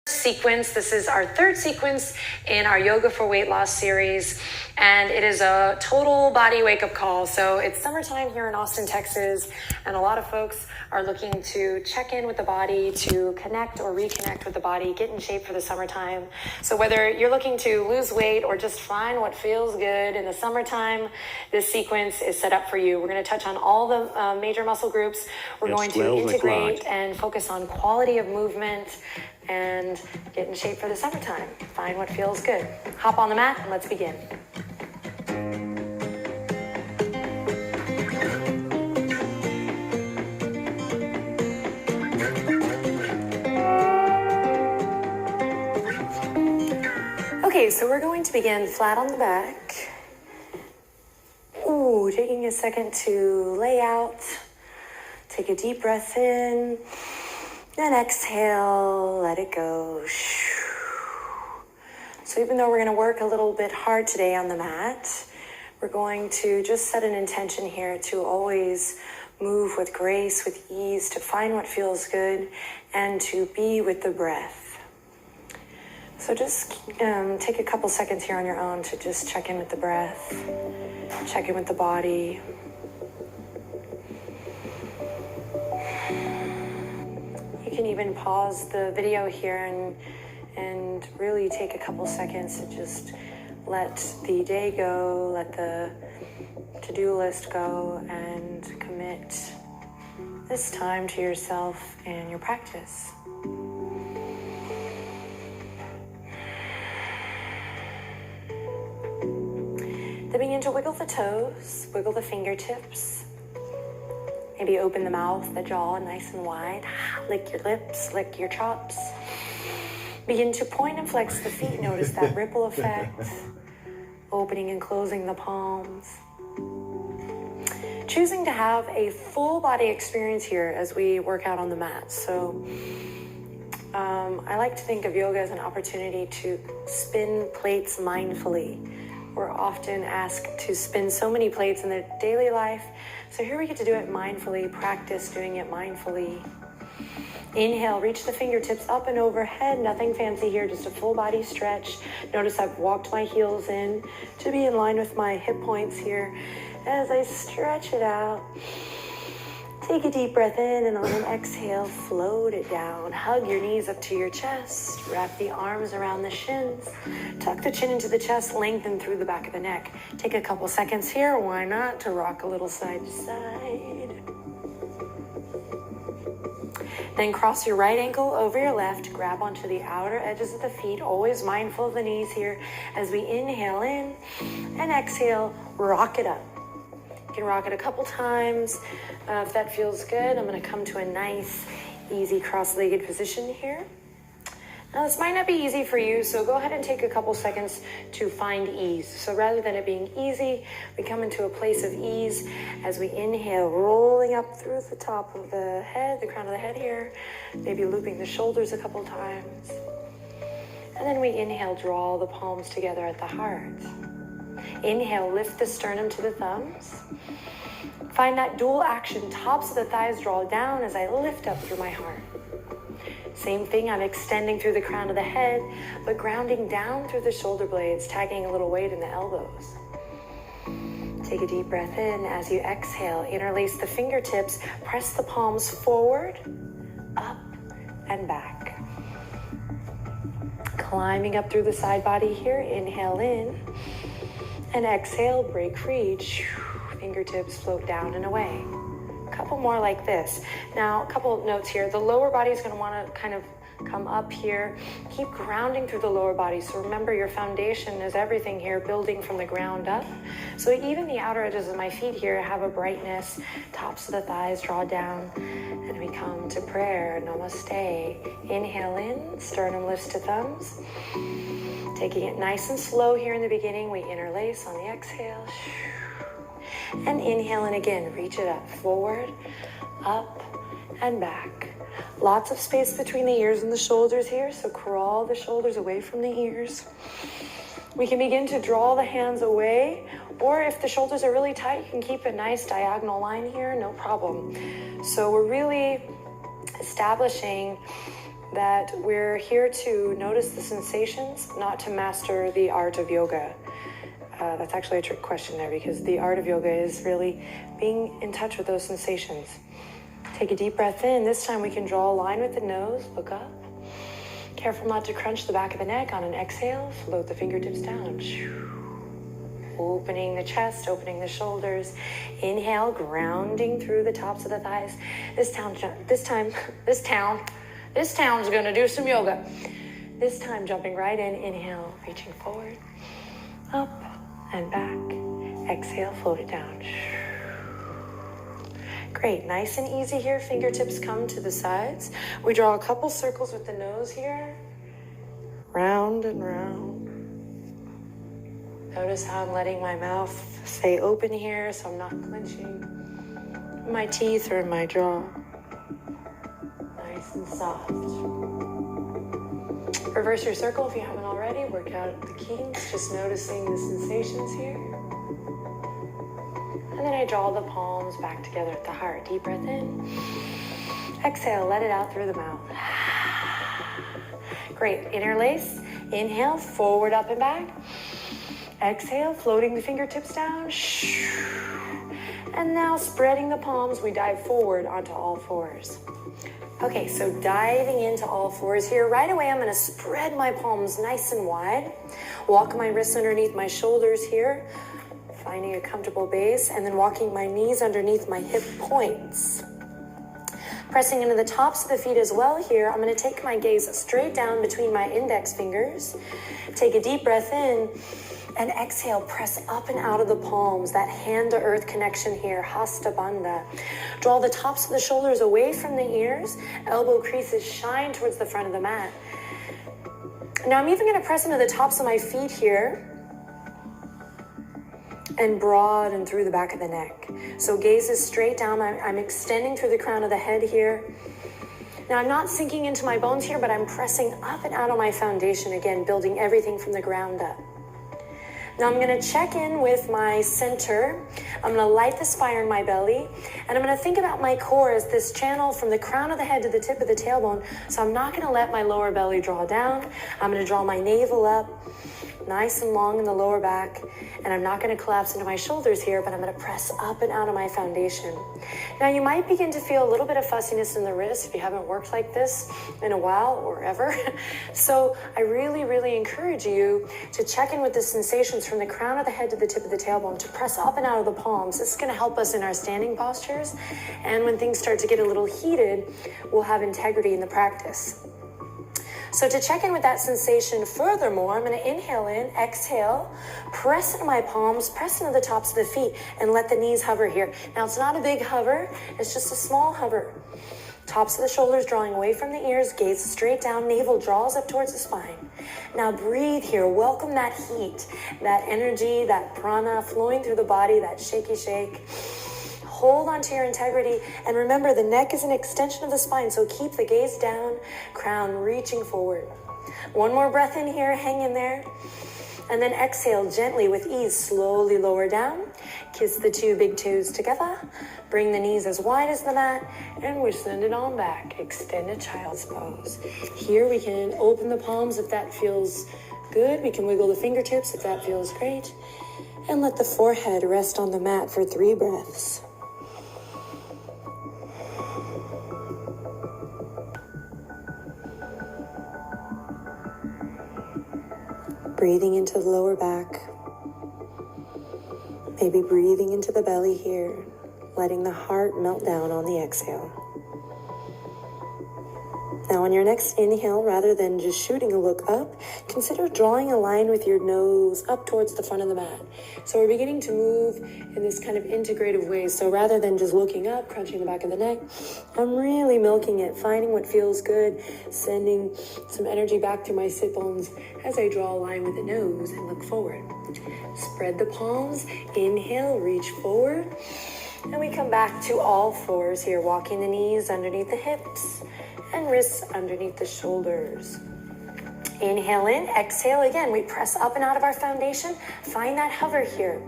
sequence. This is our third sequence in our Yoga for Weight Loss series, and it is a total body wake-up call. So it's summertime here in Austin, Texas, and a lot of folks are looking to check in with the body, to connect or reconnect with the body, get in shape for the summertime. So whether you're looking to lose weight or just find what feels good in the summertime, this sequence is set up for you. We're going to touch on all the major muscle groups. We're going to integrate and focus on quality of movement and get in shape for the summertime. Find what feels good. Hop on the mat and let's begin. Okay, so we're going to begin flat on the back. Ooh, taking a second to lay out. Take a deep breath in. Then exhale, let it go. So even though we're going to work a little bit hard today on the mat, we're going to just set an intention here to always move with grace, with ease, to find what feels good, and to be with the breath. So just take a couple seconds here on your own to just check in with the breath, check in with the body. You can even pause the video here and really take a couple seconds to just let the day go, let the to-do list go, and commit this time to yourself and your practice. Then begin to wiggle the toes, wiggle the fingertips. Maybe open the mouth, the jaw nice and wide. Lick your lips, lick your chops. Begin to point and flex the feet. Notice that ripple effect. Opening and closing the palms. Choosing to have a full body experience here as we work out on the mat. So I like to think of yoga as an opportunity to spin plates mindfully. We're often asked to spin so many plates in the daily life. So here we get to do it mindfully, practice doing it mindfully. Inhale, reach the fingertips up and overhead. Nothing fancy here, just a full body stretch. Notice I've walked my heels in to be in line with my hip points here. As I stretch it out, take a deep breath in, and on an exhale, float it down. Hug your knees up to your chest. Wrap the arms around the shins. Tuck the chin into the chest, lengthen through the back of the neck. Take a couple seconds here, why not, to rock a little side to side. Then cross your right ankle over your left. Grab onto the outer edges of the feet. Always mindful of the knees here as we inhale in and exhale, rock it up. You can rock it a couple times. If that feels good, I'm going to come to a nice, easy cross-legged position here. Now, this might not be easy for you, so go ahead and take a couple seconds to find ease. So rather than it being easy, we come into a place of ease as we inhale, rolling up through the top of the head, the crown of the head here, maybe looping the shoulders a couple times. And then we inhale, draw the palms together at the heart. Inhale, lift the sternum to the thumbs. Find that dual action, tops of the thighs draw down as I lift up through my heart. Same thing, I'm extending through the crown of the head, but grounding down through the shoulder blades, tagging a little weight in the elbows. Take a deep breath in. As you exhale, interlace the fingertips, press the palms forward, up, and back. Climbing up through the side body here, inhale in, and exhale, break free. Fingertips float down and away. A couple more like this. Now, a couple of notes here. The lower body is going to want to kind of come up here. Keep grounding through the lower body. So remember, your foundation is everything here, building from the ground up. So even the outer edges of my feet here have a brightness. Tops of the thighs draw down. And we come to prayer. Namaste. Inhale in, sternum lifts to thumbs. Taking it nice and slow here in the beginning. We interlace on the exhale. And inhale, and again, reach it up, forward, up, and back. Lots of space between the ears and the shoulders here, so crawl the shoulders away from the ears. We can begin to draw the hands away, or if the shoulders are really tight, you can keep a nice diagonal line here, no problem. So we're really establishing that we're here to notice the sensations, not to master the art of yoga. That's actually a trick question there, because the art of yoga is really being in touch with those sensations. Take a deep breath in. This time we can draw a line with the nose, look up. Careful not to crunch the back of the neck. On an exhale, float the fingertips down. Opening the chest, opening the shoulders. Inhale, grounding through the tops of the thighs. This town's gonna do some yoga. This time jumping right in. Inhale, reaching forward, up and back. Exhale, float it down. Great, nice and easy here. Fingertips come to the sides. We draw a couple circles with the nose here. Round and round. Notice how I'm letting my mouth stay open here, so I'm not clenching my teeth or my jaw. Nice and soft. Reverse your circle if you haven't already. Work out the kinks, just noticing the sensations here. And then I draw the palms back together at the heart. Deep breath in. Exhale, let it out through the mouth. Great, interlace. Inhale, forward, up and back. Exhale, floating the fingertips down. And now spreading the palms, we dive forward onto all fours. Okay, so diving into all fours here. Right away, I'm gonna spread my palms nice and wide. Walk my wrists underneath my shoulders here, finding a comfortable base, and then walking my knees underneath my hip points. Pressing into the tops of the feet as well here. I'm gonna take my gaze straight down between my index fingers. Take a deep breath in. And exhale, press up and out of the palms, that hand to earth connection here, Hasta Bandha. Draw the tops of the shoulders away from the ears, elbow creases shine towards the front of the mat. Now I'm even gonna press into the tops of my feet here and broaden through the back of the neck. So gaze is straight down, I'm extending through the crown of the head here. Now I'm not sinking into my bones here, but I'm pressing up and out of my foundation again, building everything from the ground up. Now I'm gonna check in with my center. I'm gonna light the fire in my belly, and I'm gonna think about my core as this channel from the crown of the head to the tip of the tailbone. So I'm not gonna let my lower belly draw down. I'm gonna draw my navel up, nice and long in the lower back, and I'm not gonna collapse into my shoulders here, but I'm gonna press up and out of my foundation. Now you might begin to feel a little bit of fussiness in the wrist if you haven't worked like this in a while or ever. So I really, really encourage you to check in with the sensations from the crown of the head to the tip of the tailbone, to press up and out of the palms. This is gonna help us in our standing postures, and when things start to get a little heated, we'll have integrity in the practice. So to check in with that sensation furthermore, I'm going to inhale in, exhale, press into my palms, press into the tops of the feet, and let the knees hover here. Now it's not a big hover, it's just a small hover. Tops of the shoulders drawing away from the ears, gaze straight down, navel draws up towards the spine. Now breathe here, welcome that heat, that energy, that prana flowing through the body, that shaky shake. Hold on to your integrity, and remember the neck is an extension of the spine, so keep the gaze down, crown reaching forward. One more breath in here, hang in there, and then exhale gently with ease, slowly lower down, kiss the two big toes together, bring the knees as wide as the mat, and we send it on back, extended child's pose. Here we can open the palms if that feels good, we can wiggle the fingertips if that feels great, and let the forehead rest on the mat for 3 breaths. Breathing into the lower back, maybe breathing into the belly here, letting the heart melt down on the exhale. Now on your next inhale, rather than just shooting a look up, consider drawing a line with your nose up towards the front of the mat. So we're beginning to move in this kind of integrative way. So rather than just looking up, crunching the back of the neck, I'm really milking it, finding what feels good, sending some energy back through my sit bones as I draw a line with the nose and look forward. Spread the palms, inhale, reach forward, and we come back to all fours here, walking the knees underneath the hips and wrists underneath the shoulders. Inhale in, exhale again. We press up and out of our foundation. Find that hover here.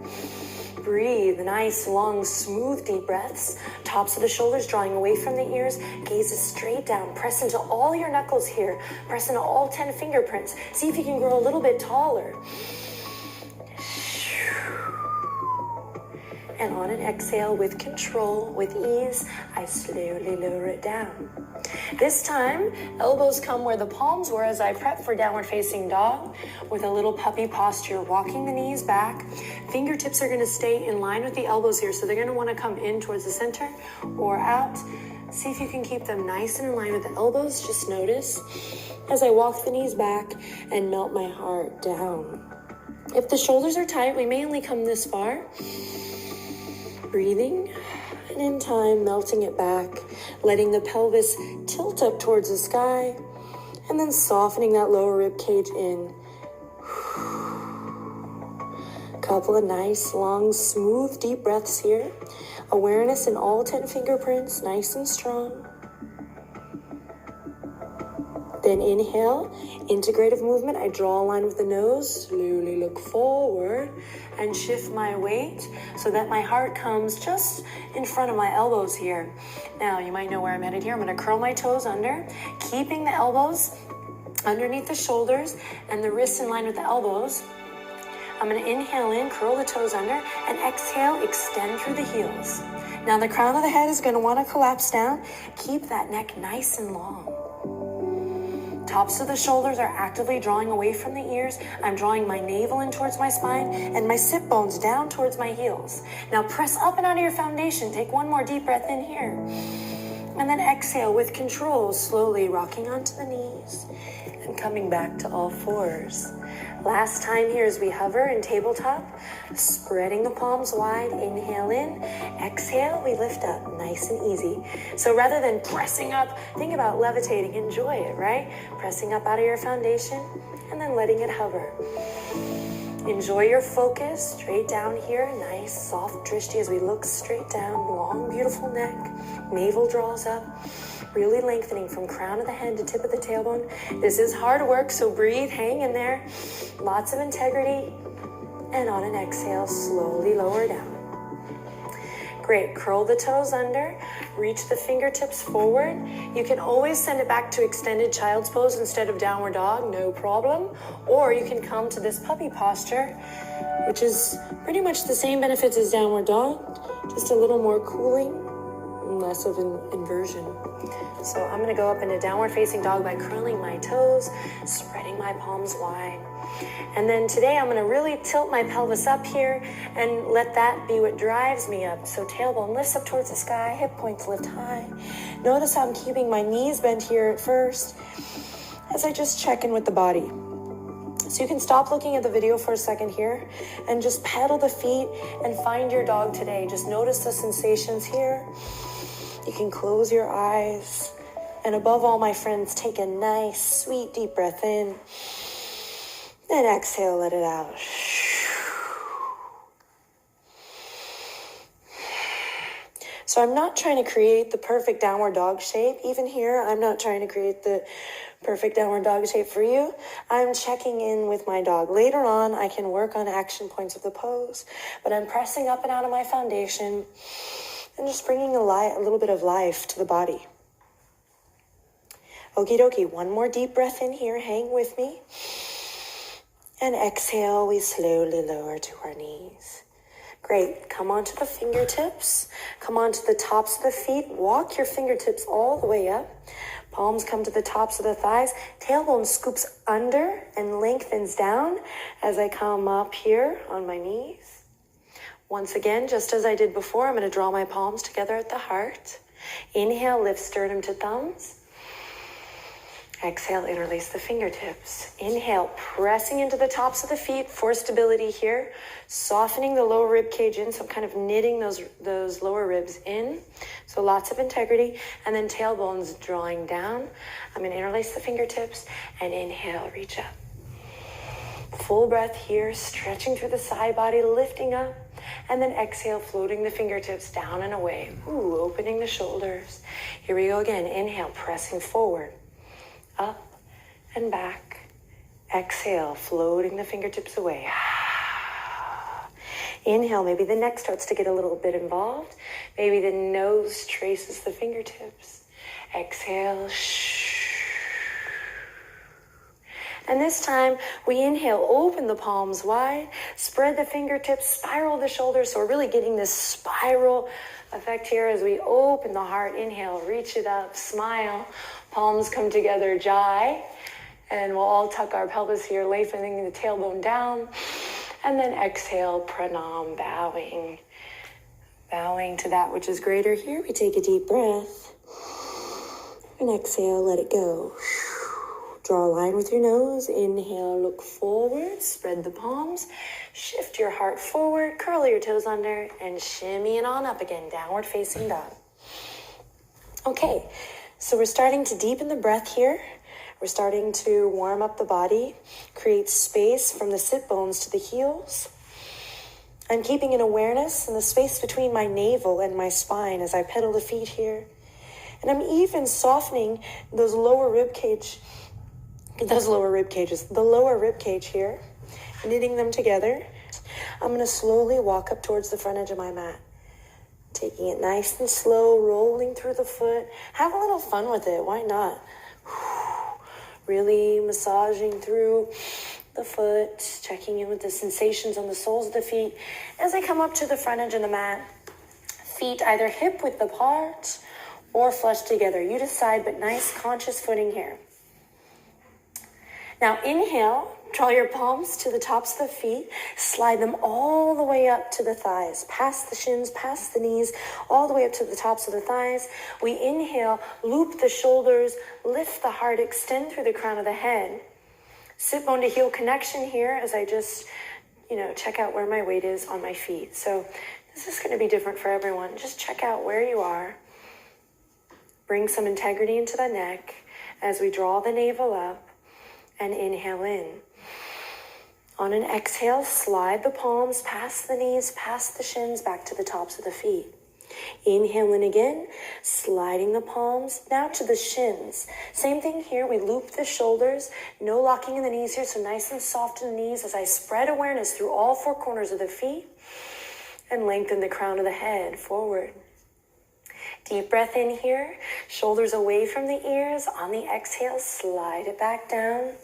Breathe, nice, long, smooth, deep breaths. Tops of the shoulders drawing away from the ears. Gaze straight down. Press into all your knuckles here. Press into all 10 fingerprints. See if you can grow a little bit taller. And on an exhale, with control, with ease, I slowly lower it down. This time, elbows come where the palms were as I prep for downward facing dog with a little puppy posture, walking the knees back. Fingertips are going to stay in line with the elbows here, so they're going to want to come in towards the center or out. See if you can keep them nice and in line with the elbows. Just notice as I walk the knees back and melt my heart down. If the shoulders are tight, we may only come this far. Breathing, and in time, melting it back, letting the pelvis tilt up towards the sky, and then softening that lower rib cage in. Couple of nice, long, smooth, deep breaths here. Awareness in all 10 fingerprints, nice and strong. Then inhale, integrative movement. I draw a line with the nose, slowly look forward and shift my weight so that my heart comes just in front of my elbows here. Now, you might know where I'm headed here. I'm going to curl my toes under, keeping the elbows underneath the shoulders and the wrists in line with the elbows. I'm going to inhale in, curl the toes under, and exhale, extend through the heels. Now, the crown of the head is going to want to collapse down. Keep that neck nice and long. Tops of the shoulders are actively drawing away from the ears. I'm drawing my navel in towards my spine and my sit bones down towards my heels. Now press up and out of your foundation. Take one more deep breath in here. And then exhale with control, slowly rocking onto the knees and coming back to all fours. Last time here as we hover in tabletop, spreading the palms wide, inhale in, exhale, we lift up, nice and easy. So rather than pressing up, think about levitating, enjoy it, right? Pressing up out of your foundation and then letting it hover. Enjoy your focus, straight down here, nice, soft drishti as we look straight down, long, beautiful neck, navel draws up. Really lengthening from crown of the head to tip of the tailbone. This is hard work, so breathe, hang in there. Lots of integrity. And on an exhale, slowly lower down. Great, curl the toes under, reach the fingertips forward. You can always send it back to extended child's pose instead of downward dog, no problem. Or you can come to this puppy posture, which is pretty much the same benefits as downward dog, just a little more cooling, less of an inversion. So I'm gonna go up into downward facing dog by curling my toes, spreading my palms wide. And then today I'm gonna really tilt my pelvis up here and let that be what drives me up. So tailbone lifts up towards the sky, hip points lift high. Notice how I'm keeping my knees bent here at first as I just check in with the body. So you can stop looking at the video for a second here and just pedal the feet and find your dog today. Just notice the sensations here. You can close your eyes. And above all, my friends, take a nice, sweet, deep breath in. And exhale, let it out. So I'm not trying to create the perfect downward dog shape. Even here, I'm not trying to create the perfect downward dog shape for you. I'm checking in with my dog. Later on, I can work on action points of the pose, but I'm pressing up and out of my foundation and just bringing a little bit of life to the body. Okie dokie, one more deep breath in here, hang with me. And exhale, we slowly lower to our knees. Great, come onto the fingertips, come onto the tops of the feet, walk your fingertips all the way up. Palms come to the tops of the thighs, tailbone scoops under and lengthens down as I come up here on my knees. Once again, just as I did before, I'm going to draw my palms together at the heart. Inhale, lift sternum to thumbs. Exhale, interlace the fingertips. Inhale, pressing into the tops of the feet for stability here. Softening the lower rib cage in, so I'm kind of knitting those lower ribs in. So lots of integrity. And then tailbones drawing down. I'm going to interlace the fingertips and inhale, reach up. Full breath here, stretching through the side body, lifting up. And then exhale, floating the fingertips down and away. Ooh, opening the shoulders. Here we go again. Inhale, pressing forward. Up and back. Exhale, floating the fingertips away. Inhale, maybe the neck starts to get a little bit involved. Maybe the nose traces the fingertips. Exhale. And this time, we inhale, open the palms wide, spread the fingertips, spiral the shoulders. So we're really getting this spiral effect here as we open the heart. Inhale, reach it up, smile. Palms come together, jai. And we'll all tuck our pelvis here, lengthening the tailbone down. And then exhale, pranam, bowing. Bowing to that which is greater here. We take a deep breath. And exhale, let it go. Draw a line with your nose. Inhale, look forward, spread the palms. Shift your heart forward, curl your toes under, and shimmy it on up again, downward facing dog. Okay, so we're starting to deepen the breath here. We're starting to warm up the body, create space from the sit bones to the heels. I'm keeping an awareness in the space between my navel and my spine as I pedal the feet here. And I'm even softening the lower rib cage here, knitting them together. I'm going to slowly walk up towards the front edge of my mat, taking it nice and slow, rolling through the foot. Have a little fun with it. Why not? Really massaging through the foot, checking in with the sensations on the soles of the feet. As I come up to the front edge of the mat, feet either hip width apart or flush together. You decide, but nice conscious footing here. Now inhale, draw your palms to the tops of the feet, slide them all the way up to the thighs, past the shins, past the knees, all the way up to the tops of the thighs. We inhale, loop the shoulders, lift the heart, extend through the crown of the head. Sit bone to heel connection here as I just, check out where my weight is on my feet. So this is going to be different for everyone. Just check out where you are. Bring some integrity into the neck as we draw the navel up. And inhale in. On an exhale, slide the palms past the knees, past the shins, back to the tops of the feet. Inhale in again, sliding the palms now to the shins. Same thing here, we loop the shoulders, no locking in the knees here, so nice and soft in the knees as I spread awareness through all four corners of the feet and lengthen the crown of the head forward. Deep breath in here, shoulders away from the ears. On the exhale, slide it back down.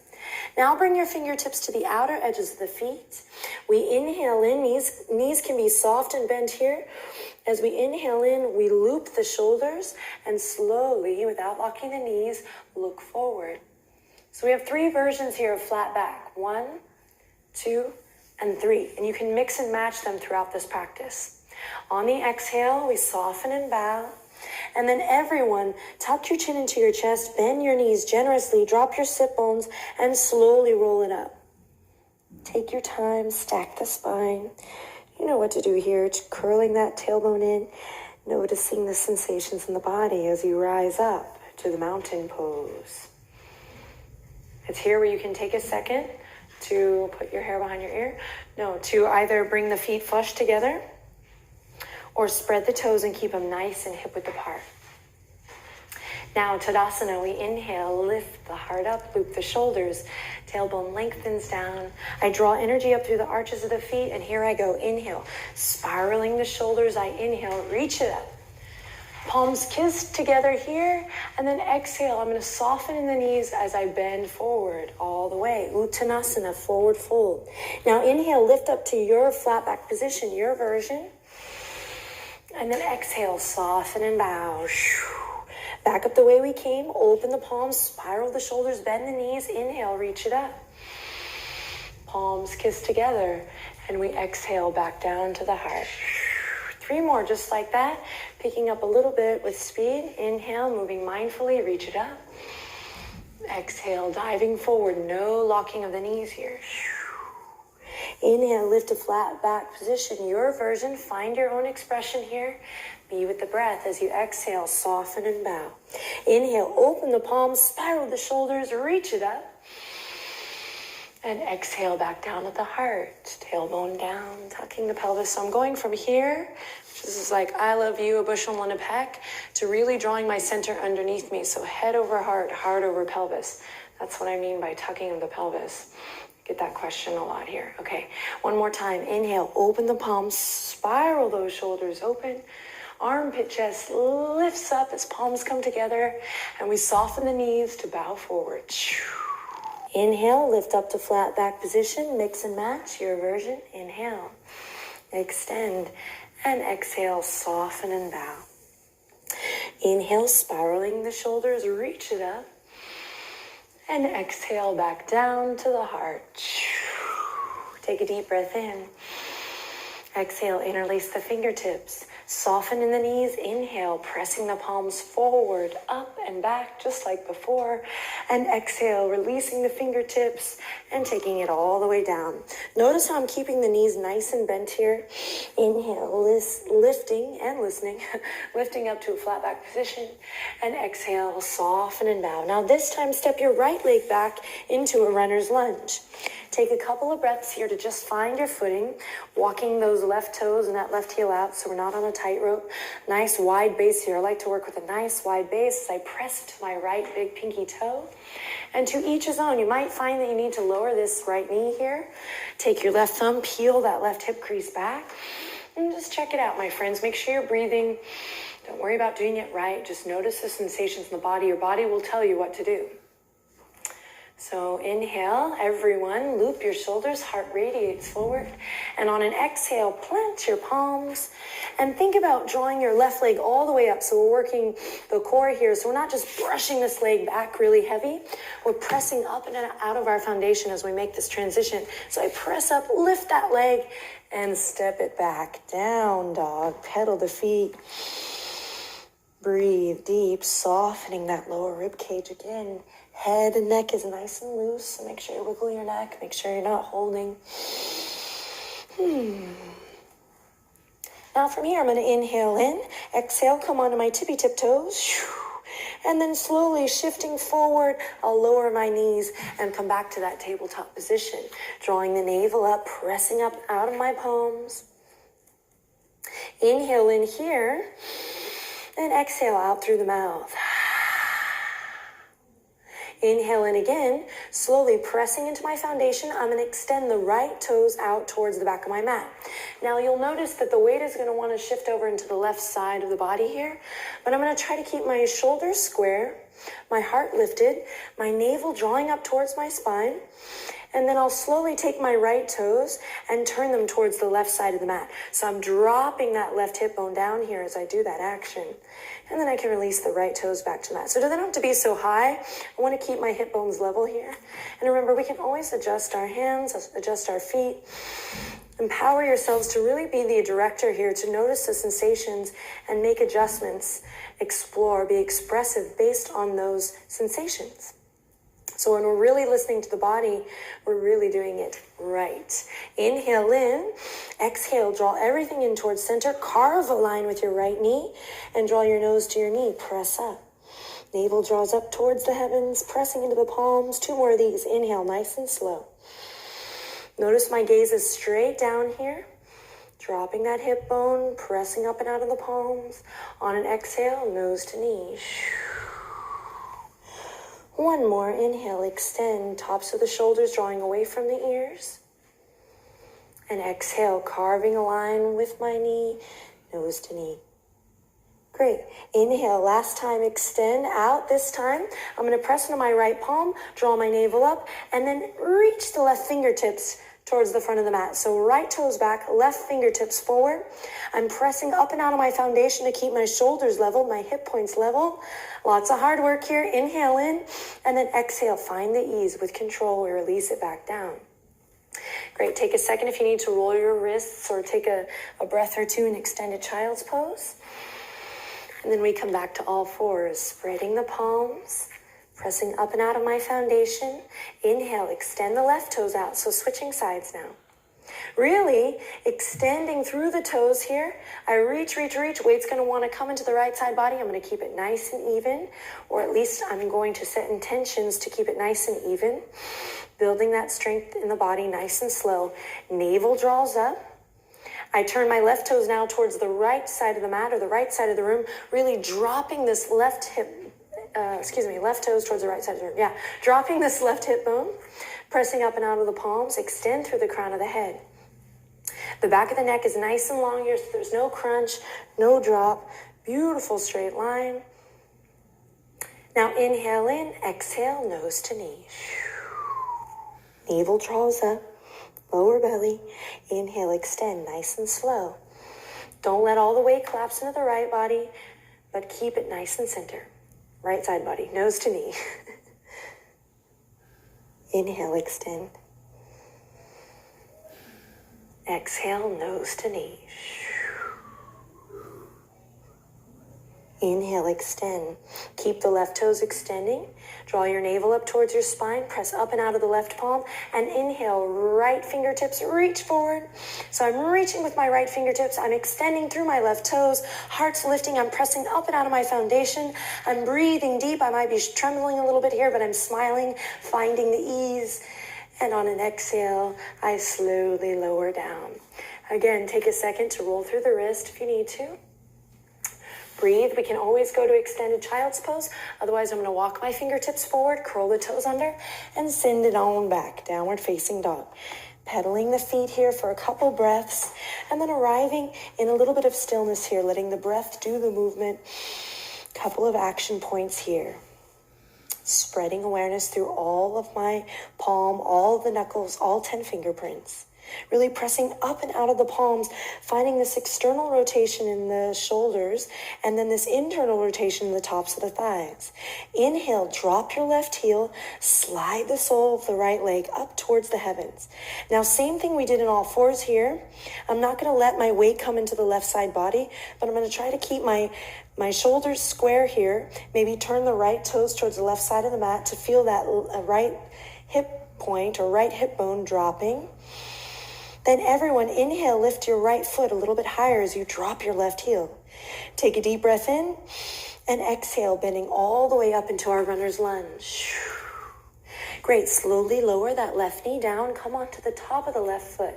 Now bring your fingertips to the outer edges of the feet. We inhale in, knees can be soft and bent here. As we inhale in, we loop the shoulders and slowly, without locking the knees, look forward. So we have three versions here of flat back. 1, 2, and 3. And you can mix and match them throughout this practice. On the exhale, we soften and bow. And then everyone, tuck your chin into your chest, bend your knees generously, drop your sit bones, and slowly roll it up. Take your time, stack the spine. You know what to do here, curling that tailbone in, noticing the sensations in the body as you rise up to the mountain pose. It's here where you can take a second to put your hair behind your ear. No, to either bring the feet flush together or spread the toes and keep them nice and hip width apart. Now, Tadasana, we inhale, lift the heart up, loop the shoulders, tailbone lengthens down. I draw energy up through the arches of the feet, and here I go. Inhale, spiraling the shoulders. I inhale, reach it up. Palms kissed together here, and then exhale. I'm going to soften in the knees as I bend forward all the way. Uttanasana, forward fold. Now inhale, lift up to your flat back position, your version. And then exhale, soften and bow. Back up the way we came, open the palms, spiral the shoulders, bend the knees. Inhale, reach it up. Palms kiss together, and we exhale back down to the heart. 3 more just like that, picking up a little bit with speed. Inhale, moving mindfully, reach it up. Exhale, diving forward, no locking of the knees here. Inhale, lift a flat back position, your version. Find your own expression here. Be with the breath as you exhale, soften and bow. Inhale, open the palms, spiral the shoulders, reach it up. And exhale back down at the heart, tailbone down, tucking the pelvis. So I'm going from here, which is like I love you, a bushel and a peck, to really drawing my center underneath me. So head over heart, heart over pelvis. That's what I mean by tucking of the pelvis. Get that question a lot here. Okay, one more time. Inhale, open the palms, spiral those shoulders open. Armpit chest lifts up as palms come together, and we soften the knees to bow forward. Inhale, lift up to flat back position, mix and match your version. Inhale, extend, and exhale, soften and bow. Inhale, spiraling the shoulders, reach it up. And exhale back down to the heart. Take a deep breath in. Exhale, interlace the fingertips. Soften in the knees. Inhale, pressing the palms forward, up and back, just like before. And exhale, releasing the fingertips and taking it all the way down. Notice how I'm keeping the knees nice and bent here. Inhale, lifting and listening. Lifting up to a flat back position. And exhale, soften and bow. Now this time, step your right leg back into a runner's lunge. Take a couple of breaths here to just find your footing, walking those left toes and that left heel out so we're not on a tightrope. Nice wide base here. I like to work with a nice wide base as I press to my right big pinky toe. And to each his own. You might find that you need to lower this right knee here. Take your left thumb, peel that left hip crease back, and just check it out, my friends. Make sure you're breathing. Don't worry about doing it right. Just notice the sensations in the body. Your body will tell you what to do. So inhale, everyone, loop your shoulders, heart radiates forward. And on an exhale, plant your palms and think about drawing your left leg all the way up. So we're working the core here. So we're not just brushing this leg back really heavy. We're pressing up and out of our foundation as we make this transition. So I press up, lift that leg and step it back. Down dog, pedal the feet. Breathe deep, softening that lower rib cage again. Head and neck is nice and loose, so make sure you wiggle your neck. Make sure you're not holding. Now from here, I'm going to inhale in. Exhale, come onto my tippy tip toes. And then slowly shifting forward, I'll lower my knees and come back to that tabletop position. Drawing the navel up, pressing up out of my palms. Inhale in here. And exhale out through the mouth. Inhale in again, slowly pressing into my foundation. I'm going to extend the right toes out towards the back of my mat. Now you'll notice that the weight is going to want to shift over into the left side of the body here, but I'm going to try to keep my shoulders square, my heart lifted, my navel drawing up towards my spine, and then I'll slowly take my right toes and turn them towards the left side of the mat. So I'm dropping that left hip bone down here as I do that action. And then I can release the right toes back to the mat. So it doesn't have to be so high. I want to keep my hip bones level here. And remember, we can always adjust our hands, adjust our feet. Empower yourselves to really be the director here, to notice the sensations and make adjustments, explore, be expressive based on those sensations. So when we're really listening to the body, we're really doing it right. Inhale in, exhale, draw everything in towards center, carve a line with your right knee, and draw your nose to your knee, press up. Navel draws up towards the heavens, pressing into the palms. 2 more of these, inhale, nice and slow. Notice my gaze is straight down here, dropping that hip bone, pressing up and out of the palms. On an exhale, nose to knee. 1 more, inhale, extend, tops of the shoulders drawing away from the ears. And exhale, carving a line with my knee, nose to knee. Great. Inhale, last time, extend out. This time, I'm going to press into my right palm, draw my navel up, and then reach the left fingertips towards the front of the mat. So right toes back, left fingertips forward. I'm pressing up and out of my foundation to keep my shoulders level, my hip points level. Lots of hard work here. Inhale in, and then exhale. Find the ease with control. We release it back down. Great. Take a second if you need to roll your wrists or take a breath or two in extended child's pose. And then we come back to all fours, spreading the palms, pressing up and out of my foundation. Inhale, extend the left toes out. So switching sides now. Really extending through the toes here. I reach. Weight's going to want to come into the right side body. I'm going to keep it nice and even, or at least I'm going to set intentions to keep it nice and even. Building that strength in the body nice and slow. Navel draws up. I turn my left toes now towards the right side of the mat or the right side of the room, really dropping this left toes towards the right side of the room. Yeah, dropping this left hip bone. Pressing up and out of the palms, extend through the crown of the head. The back of the neck is nice and long here, so there's no crunch, no drop. Beautiful straight line. Now inhale in, exhale, nose to knee. Navel draws up, lower belly. Inhale, extend, nice and slow. Don't let all the weight collapse into the right body, but keep it nice and center. Right side body, nose to knee. Inhale, extend. Exhale, nose to knee. Inhale, extend. Keep the left toes extending. Draw your navel up towards your spine. Press up and out of the left palm. And inhale, right fingertips reach forward. So I'm reaching with my right fingertips. I'm extending through my left toes. Heart's lifting. I'm pressing up and out of my foundation. I'm breathing deep. I might be trembling a little bit here, but I'm smiling, finding the ease. And on an exhale, I slowly lower down. Again, take a second to roll through the wrist if you need to. Breathe. We can always go to extended child's pose. Otherwise, I'm going to walk my fingertips forward, curl the toes under, and send it on back, downward facing dog. Pedaling the feet here for a couple breaths, and then arriving in a little bit of stillness here, letting the breath do the movement. Couple of action points here. Spreading awareness through all of my palm, all the knuckles, all 10 fingerprints. Really pressing up and out of the palms, finding this external rotation in the shoulders, and then this internal rotation in the tops of the thighs. Inhale, drop your left heel, slide the sole of the right leg up towards the heavens. Now, same thing we did in all fours here. I'm not going to let my weight come into the left side body, but I'm going to try to keep my shoulders square here. Maybe turn the right toes towards the left side of the mat to feel that right hip point or right hip bone dropping. Then everyone, inhale, lift your right foot a little bit higher as you drop your left heel. Take a deep breath in and exhale, bending all the way up into our runner's lunge. Great, slowly lower that left knee down. Come onto the top of the left foot.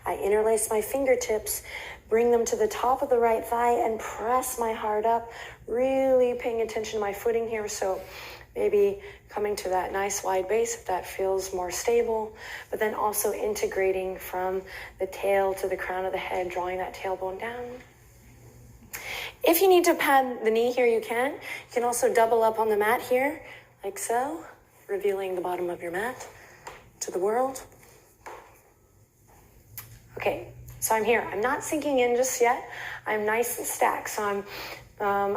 I interlace my fingertips, bring them to the top of the right thigh and press my heart up, really paying attention to my footing here. So maybe coming to that nice wide base if that feels more stable, but then also integrating from the tail to the crown of the head, drawing that tailbone down. If you need to pad the knee here, you can. You can also double up on the mat here, like so, revealing the bottom of your mat to the world. Okay, so I'm here. I'm not sinking in just yet. I'm nice and stacked, so I'm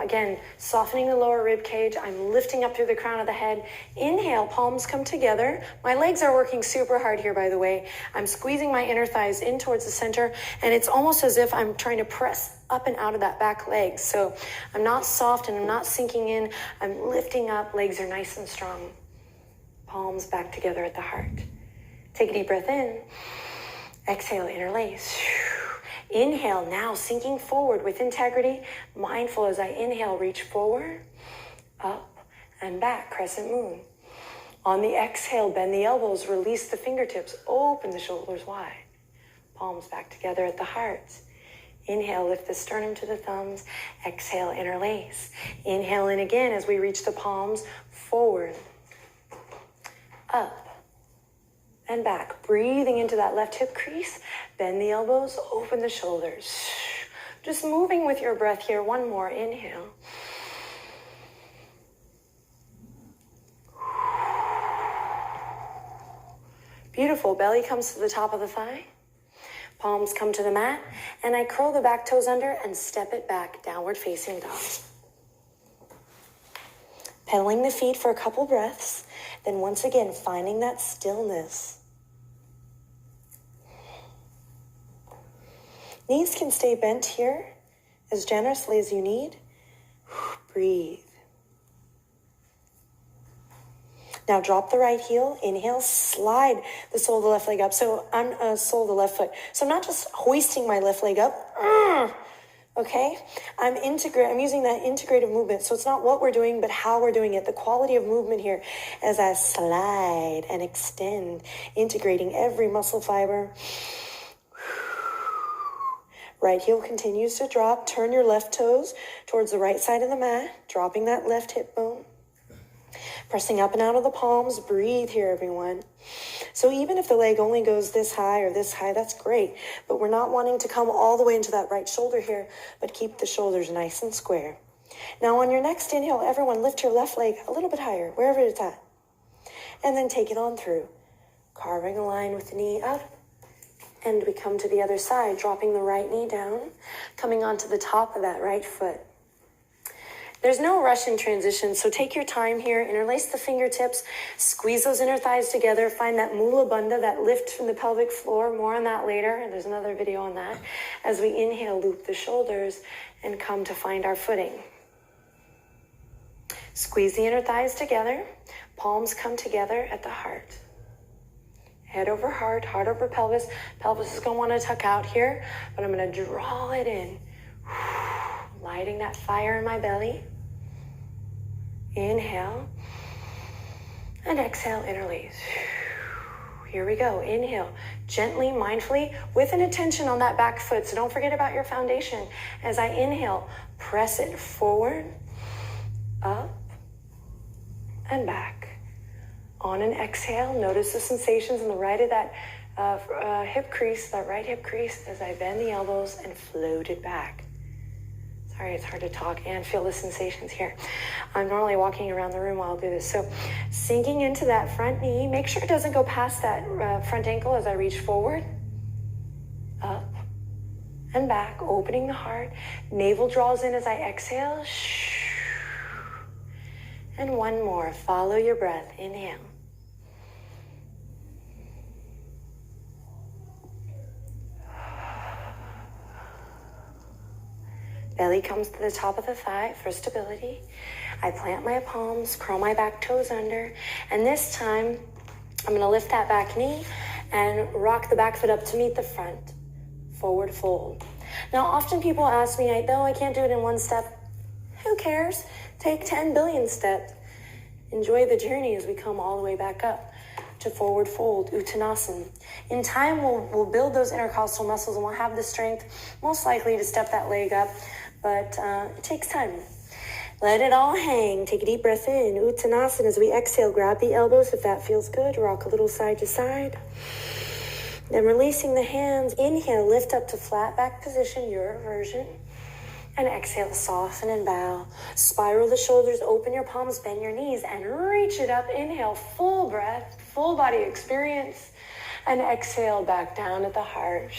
again, softening the lower rib cage. I'm lifting up through the crown of the head. Inhale, palms come together. My legs are working super hard here, by the way. I'm squeezing my inner thighs in towards the center, and it's almost as if I'm trying to press up and out of that back leg. So I'm not soft and I'm not sinking in. I'm lifting up. Legs are nice and strong. Palms back together at the heart. Take a deep breath in. Exhale, interlace. Inhale, now sinking forward with integrity, mindful as I inhale, reach forward, up, and back, crescent moon. On the exhale, bend the elbows, release the fingertips, open the shoulders wide. Palms back together at the heart. Inhale, lift the sternum to the thumbs. Exhale, interlace. Inhale in again as we reach the palms, forward, up, and back. Breathing into that left hip crease. Bend the elbows, open the shoulders. Just moving with your breath here. One more. Inhale. Beautiful. Belly comes to the top of the thigh. Palms come to the mat. And I curl the back toes under and step it back. Downward facing dog. Pedaling the feet for a couple breaths. Then once again, finding that stillness. Knees can stay bent here as generously as you need. Breathe. Now drop the right heel. Inhale, slide the sole of the left leg up. So I'm sole of the left foot. So I'm not just hoisting my left leg up. Okay? I'm using that integrative movement. So it's not what we're doing, but how we're doing it. The quality of movement here as I slide and extend, integrating every muscle fiber. Right heel continues to drop. Turn your left toes towards the right side of the mat, dropping that left hip bone. Pressing up and out of the palms, breathe here, everyone. So even if the leg only goes this high or this high, that's great. But we're not wanting to come all the way into that right shoulder here, but keep the shoulders nice and square. Now on your next inhale, everyone lift your left leg a little bit higher, wherever it's at. And then take it on through. Carving a line with the knee up. And we come to the other side, dropping the right knee down, coming onto the top of that right foot. There's no rush in transition, so take your time here, interlace the fingertips, squeeze those inner thighs together, find that mula bandha, that lift from the pelvic floor. More on that later, and there's another video on that. As we inhale, loop the shoulders and come to find our footing. Squeeze the inner thighs together, palms come together at the heart. Head over heart, heart over pelvis. Pelvis is going to want to tuck out here, but I'm going to draw it in. Lighting that fire in my belly. Inhale. And exhale, interlace. Here we go. Inhale. Gently, mindfully, with an attention on that back foot. So don't forget about your foundation. As I inhale, press it forward, up, and back. On an exhale, notice the sensations in the right of that hip crease, that right hip crease, as I bend the elbows and float it back. Sorry, it's hard to talk and feel the sensations here. I'm normally walking around the room while I'll do this. So sinking into that front knee, make sure it doesn't go past that front ankle as I reach forward, up, and back, opening the heart. Navel draws in as I exhale. And one more. Follow your breath. Inhale. Belly comes to the top of the thigh for stability. I plant my palms, curl my back toes under, and this time I'm going to lift that back knee and rock the back foot up to meet the front. Forward fold. Now, often people ask me, no, I can't do it in one step. Who cares? Take 10 billion steps. Enjoy the journey as we come all the way back up to forward fold, Uttanasana. In time, we'll build those intercostal muscles and we'll have the strength, most likely, to step that leg up, but it takes time. Let it all hang. Take a deep breath in, Uttanasana. As we exhale, grab the elbows if that feels good. Rock a little side to side. Then releasing the hands. Inhale, lift up to flat back position, your version. And exhale, soften and bow. Spiral the shoulders, open your palms, bend your knees, and reach it up. Inhale, full breath, full body experience. And exhale, back down at the heart.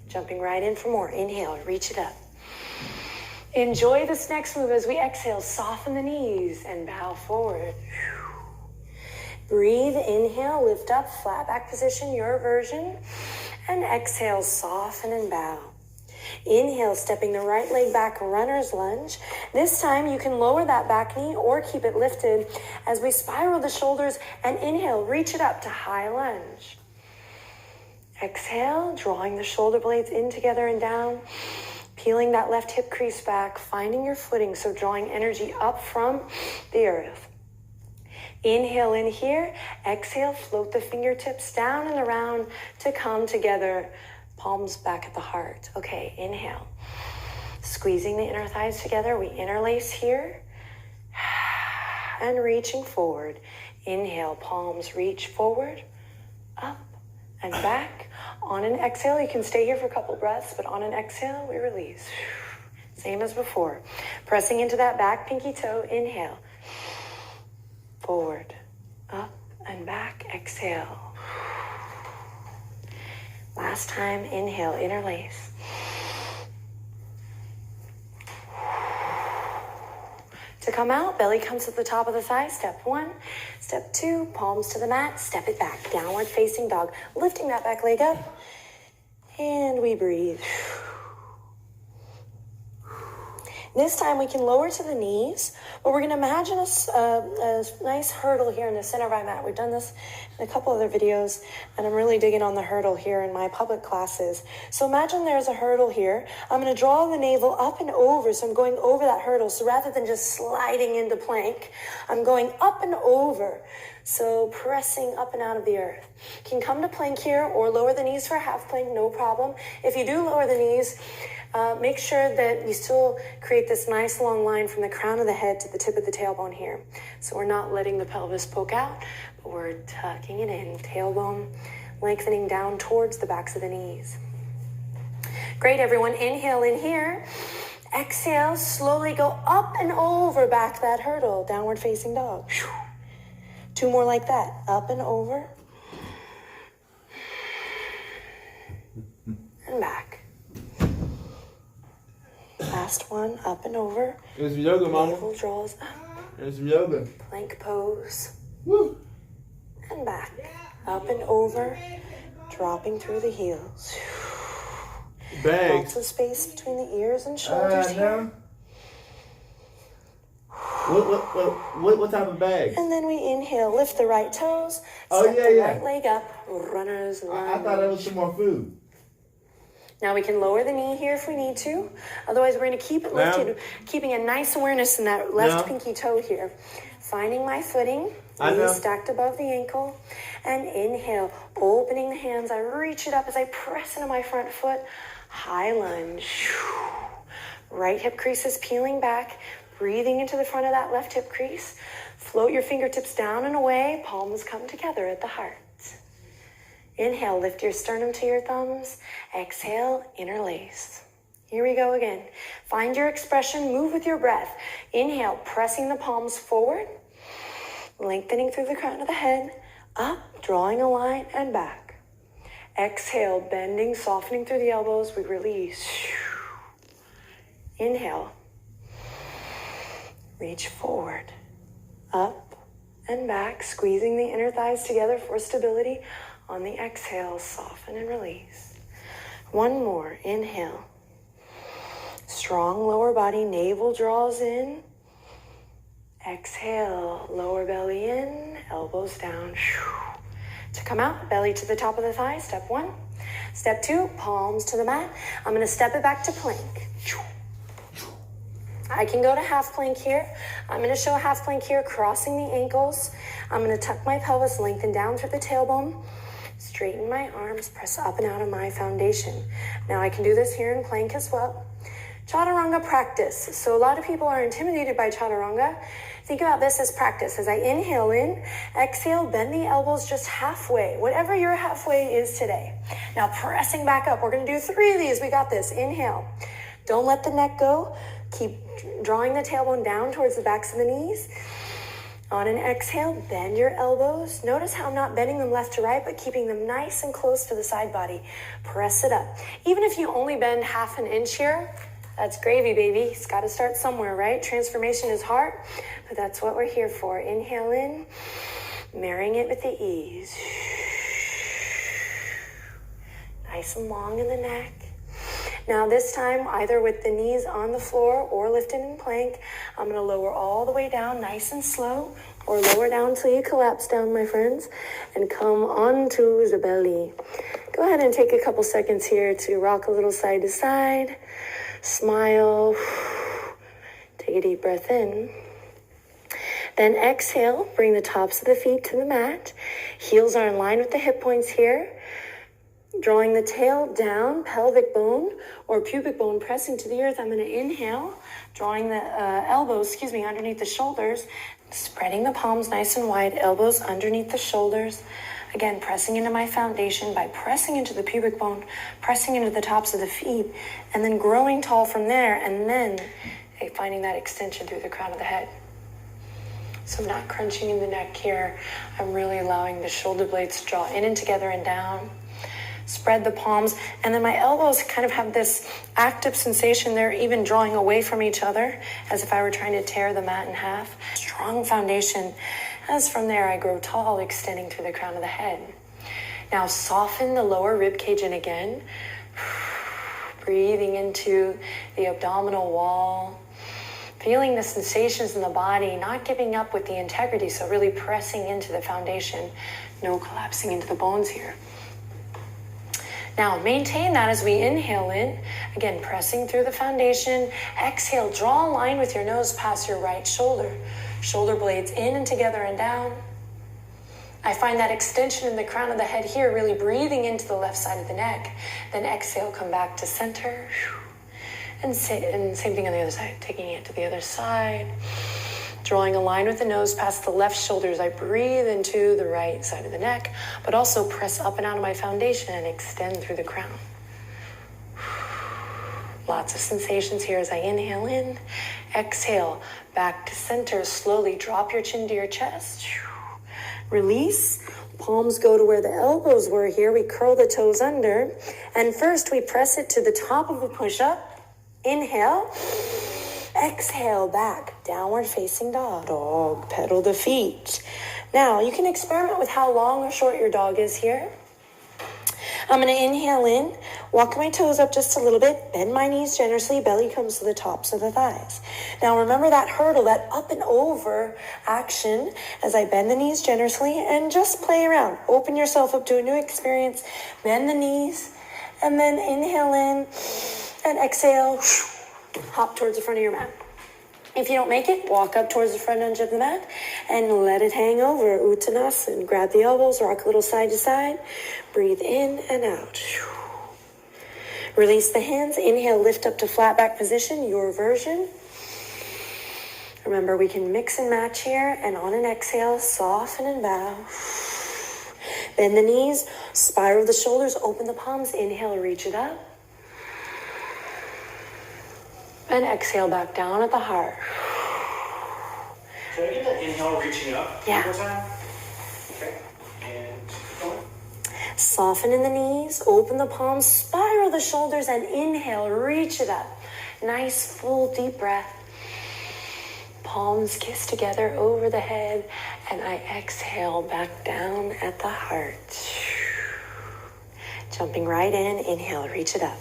Jumping right in for more. Inhale, reach it up. Enjoy this next move as we exhale, soften the knees and bow forward. Breathe, inhale, lift up, flat back position, your version. And exhale, soften and bow. Inhale, stepping the right leg back, runner's lunge. This time you can lower that back knee or keep it lifted as we spiral the shoulders, and inhale, reach it up to high lunge. Exhale, drawing the shoulder blades in together and down, peeling that left hip crease back, finding your footing, so drawing energy up from the earth. Inhale in here, exhale, float the fingertips down and around to come together. Palms back at the heart. Okay, inhale. Squeezing the inner thighs together, we interlace here. And reaching forward. Inhale, palms reach forward, up and back. On an exhale, you can stay here for a couple breaths, but on an exhale, we release. Same as before. Pressing into that back pinky toe, inhale. Forward, up and back, exhale. Last time, inhale, interlace. To come out, belly comes to the top of the thigh. Step one. Step two, palms to the mat. Step it back. Downward facing dog. Lifting that back leg up. And we breathe. This time we can lower to the knees, but we're going to imagine a nice hurdle here in the center of our mat. We've done this in a couple other videos, and I'm really digging on the hurdle here in my public classes. So imagine there's a hurdle here. I'm going to draw the navel up and over, so I'm going over that hurdle. So rather than just sliding into plank, I'm going up and over. So pressing up and out of the earth. You can come to plank here or lower the knees for a half plank, no problem. If you do lower the knees, Make sure that you still create this nice long line from the crown of the head to the tip of the tailbone here. So we're not letting the pelvis poke out, but we're tucking it in. Tailbone lengthening down towards the backs of the knees. Great, everyone. Inhale in here. Exhale, slowly go up and over back that hurdle. Downward facing dog. 2 more like that. Up and over. And back. Last one, up and over. There's some yoga, mama. Navel draws up. There's some yoga. Plank pose. Woo. And back. Up and over. Dropping through the heels. Bags. Lots of space between the ears and shoulders here. What type of bag? And then we inhale, lift the right toes. Oh, Step yeah, the yeah. right leg up. Runners, I thought that was some more food. Now we can lower the knee here if we need to. Otherwise, we're going to keep it lifted, keeping a nice awareness in that left pinky toe here. Finding my footing, knees stacked above the ankle. And inhale, opening the hands. I reach it up as I press into my front foot. High lunge. Right hip crease is peeling back. Breathing into the front of that left hip crease. Float your fingertips down and away. Palms come together at the heart. Inhale, lift your sternum to your thumbs. Exhale, interlace. Here we go again. Find your expression, move with your breath. Inhale, pressing the palms forward. Lengthening through the crown of the head. Up, drawing a line, and back. Exhale, bending, softening through the elbows. We release. Inhale. Reach forward. Up and back, squeezing the inner thighs together for stability. On the exhale, soften and release. One more. Inhale. Strong lower body, navel draws in. Exhale, lower belly in, elbows down. To come out, belly to the top of the thigh, step 1. Step 2, palms to the mat. I'm going to step it back to plank. I can go to half plank here. I'm going to show half plank here, crossing the ankles. I'm going to tuck my pelvis, lengthen down through the tailbone. Straighten my arms, press up and out of my foundation. Now I can do this here in plank as well. Chaturanga practice. So a lot of people are intimidated by chaturanga. Think about this as practice. As I inhale in, exhale, bend the elbows just halfway, whatever your halfway is today. Now pressing back up. We're going to do 3 of these. We got this. Inhale. Don't let the neck go. Keep drawing the tailbone down towards the backs of the knees. On an exhale, bend your elbows. Notice how I'm not bending them left to right, but keeping them nice and close to the side body. Press it up. Even if you only bend half an inch here, that's gravy, baby. It's got to start somewhere, right? Transformation is hard, but that's what we're here for. Inhale in, marrying it with the ease. Nice and long in the neck. Now this time, either with the knees on the floor or lifted in plank, I'm going to lower all the way down nice and slow, or lower down till you collapse down, my friends, and come onto the belly. Go ahead and take a couple seconds here to rock a little side to side. Smile. Take a deep breath in. Then exhale, bring the tops of the feet to the mat. Heels are in line with the hip points here. Drawing the tail down, pelvic bone or pubic bone pressing to the earth. I'm going to inhale, drawing the elbows, underneath the shoulders. Spreading the palms nice and wide, elbows underneath the shoulders. Again, pressing into my foundation by pressing into the pubic bone, pressing into the tops of the feet, and then growing tall from there, and then finding that extension through the crown of the head. So I'm not crunching in the neck here. I'm really allowing the shoulder blades to draw in and together and down. Spread the palms, and then my elbows kind of have this active sensation. They're even drawing away from each other, as if I were trying to tear the mat in half. Strong foundation. As from there, I grow tall, extending through the crown of the head. Now soften the lower rib cage in again. Breathing into the abdominal wall. Feeling the sensations in the body, not giving up with the integrity, so really pressing into the foundation. No collapsing into the bones here. Now maintain that as we inhale in, again pressing through the foundation. Exhale, draw a line with your nose past your right shoulder. Shoulder blades in and together and down. I find that extension in the crown of the head here, really breathing into the left side of the neck. Then exhale, come back to center. And same thing on the other side, taking it to the other side. Drawing a line with the nose past the left shoulder as I breathe into the right side of the neck, but also press up and out of my foundation and extend through the crown. Lots of sensations here as I inhale in, exhale, back to center. Slowly drop your chin to your chest. Release. Palms go to where the elbows were here. We curl the toes under. And first we press it to the top of a push-up. Inhale. Exhale, back. Downward facing dog. Dog. Pedal the feet. Now, you can experiment with how long or short your dog is here. I'm going to inhale in, walk my toes up just a little bit, bend my knees generously, belly comes to the tops of the thighs. Now remember that hurdle, that up and over action as I bend the knees generously and just play around. Open yourself up to a new experience, bend the knees, and then inhale in and exhale, hop towards the front of your mat. If you don't make it, walk up towards the front edge of the mat and let it hang over, Uttanasana. Grab the elbows, rock a little side to side. Breathe in and out. Release the hands. Inhale, lift up to flat back position, your version. Remember, we can mix and match here. And on an exhale, soften and bow. Bend the knees, spiral the shoulders, open the palms. Inhale, reach it up. And exhale back down at the heart. Can I get that inhale reaching up? Yeah. One more time? Okay. And keep going. Soften in the knees, open the palms, spiral the shoulders, and inhale, reach it up. Nice, full, deep breath. Palms kiss together over the head, and I exhale back down at the heart. Jumping right in, inhale, reach it up.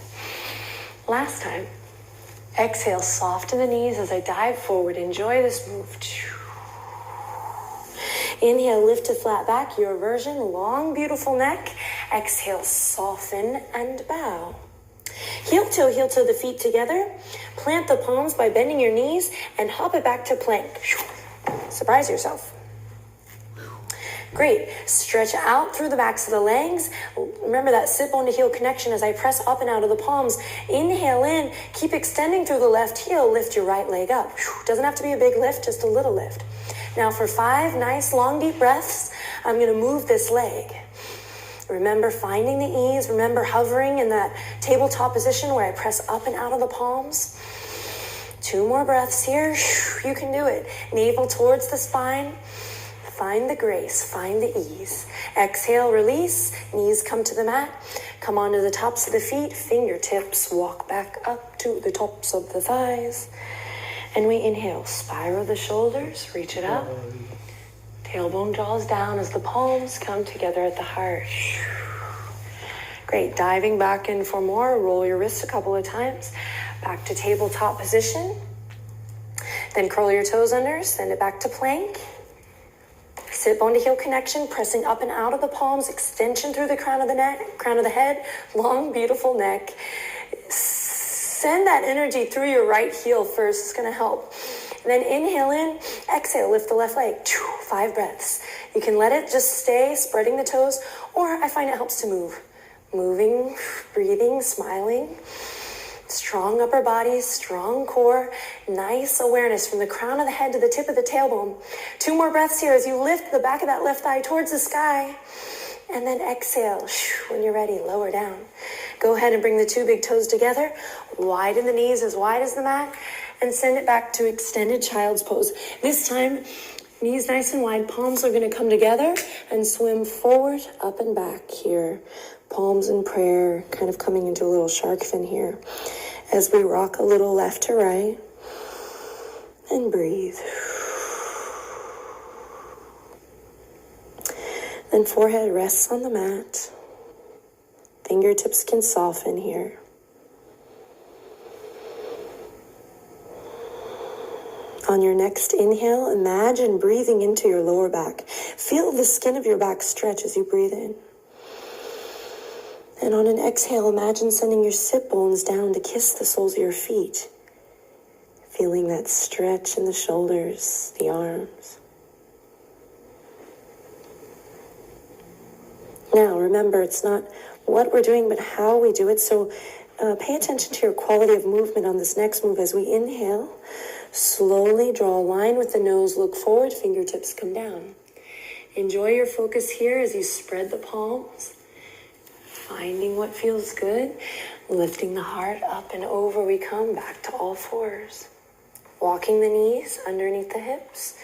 Last time. Exhale, soften the knees as I dive forward. Enjoy this move. Inhale, lift to flat back, your version. Long, beautiful neck. Exhale, soften and bow. Heel toe the feet together. Plant the palms by bending your knees and hop it back to plank. Surprise yourself. Great. Stretch out through the backs of the legs. Remember that sit bone to heel connection as I press up and out of the palms. Inhale in. Keep extending through the left heel. Lift your right leg up. Doesn't have to be a big lift, just a little lift. Now for 5 nice long deep breaths, I'm going to move this leg. Remember finding the ease. Remember hovering in that tabletop position where I press up and out of the palms. 2 more breaths here. You can do it. Navel towards the spine. Find the grace, find the ease. Exhale, release, knees come to the mat. Come onto the tops of the feet, fingertips walk back up to the tops of the thighs. And we inhale, spiral the shoulders, reach it up. Tailbone draws down as the palms come together at the heart. Great, diving back in for more. Roll your wrists a couple of times. Back to tabletop position. Then curl your toes under, send it back to plank. Sit bone to heel connection, pressing up and out of the palms, extension through the crown of the neck, crown of the head, long, beautiful neck. Send that energy through your right heel first. It's going to help. And then inhale in, exhale, lift the left leg. 5 breaths. You can let it just stay, spreading the toes, or I find it helps to move. Moving, breathing, smiling. Strong upper body, strong core, nice awareness from the crown of the head to the tip of the tailbone. 2 more breaths here as you lift the back of that left thigh towards the sky. And then exhale. When you're ready, lower down. Go ahead and bring the 2 big toes together. Widen the knees as wide as the mat. And send it back to extended child's pose. This time, knees nice and wide. Palms are going to come together and swim forward, up and back here. Palms in prayer, kind of coming into a little shark fin here. As we rock a little left to right. And breathe. Then forehead rests on the mat. Fingertips can soften here. On your next inhale, imagine breathing into your lower back. Feel the skin of your back stretch as you breathe in. And on an exhale, imagine sending your sit bones down to kiss the soles of your feet. Feeling that stretch in the shoulders, the arms. Now, remember, it's not what we're doing, but how we do it. So Pay attention to your quality of movement on this next move as we inhale. Slowly draw a line with the nose, look forward, fingertips come down. Enjoy your focus here as you spread the palms, finding what feels good, lifting the heart up and over we come, back to all fours. Walking the knees underneath the hips,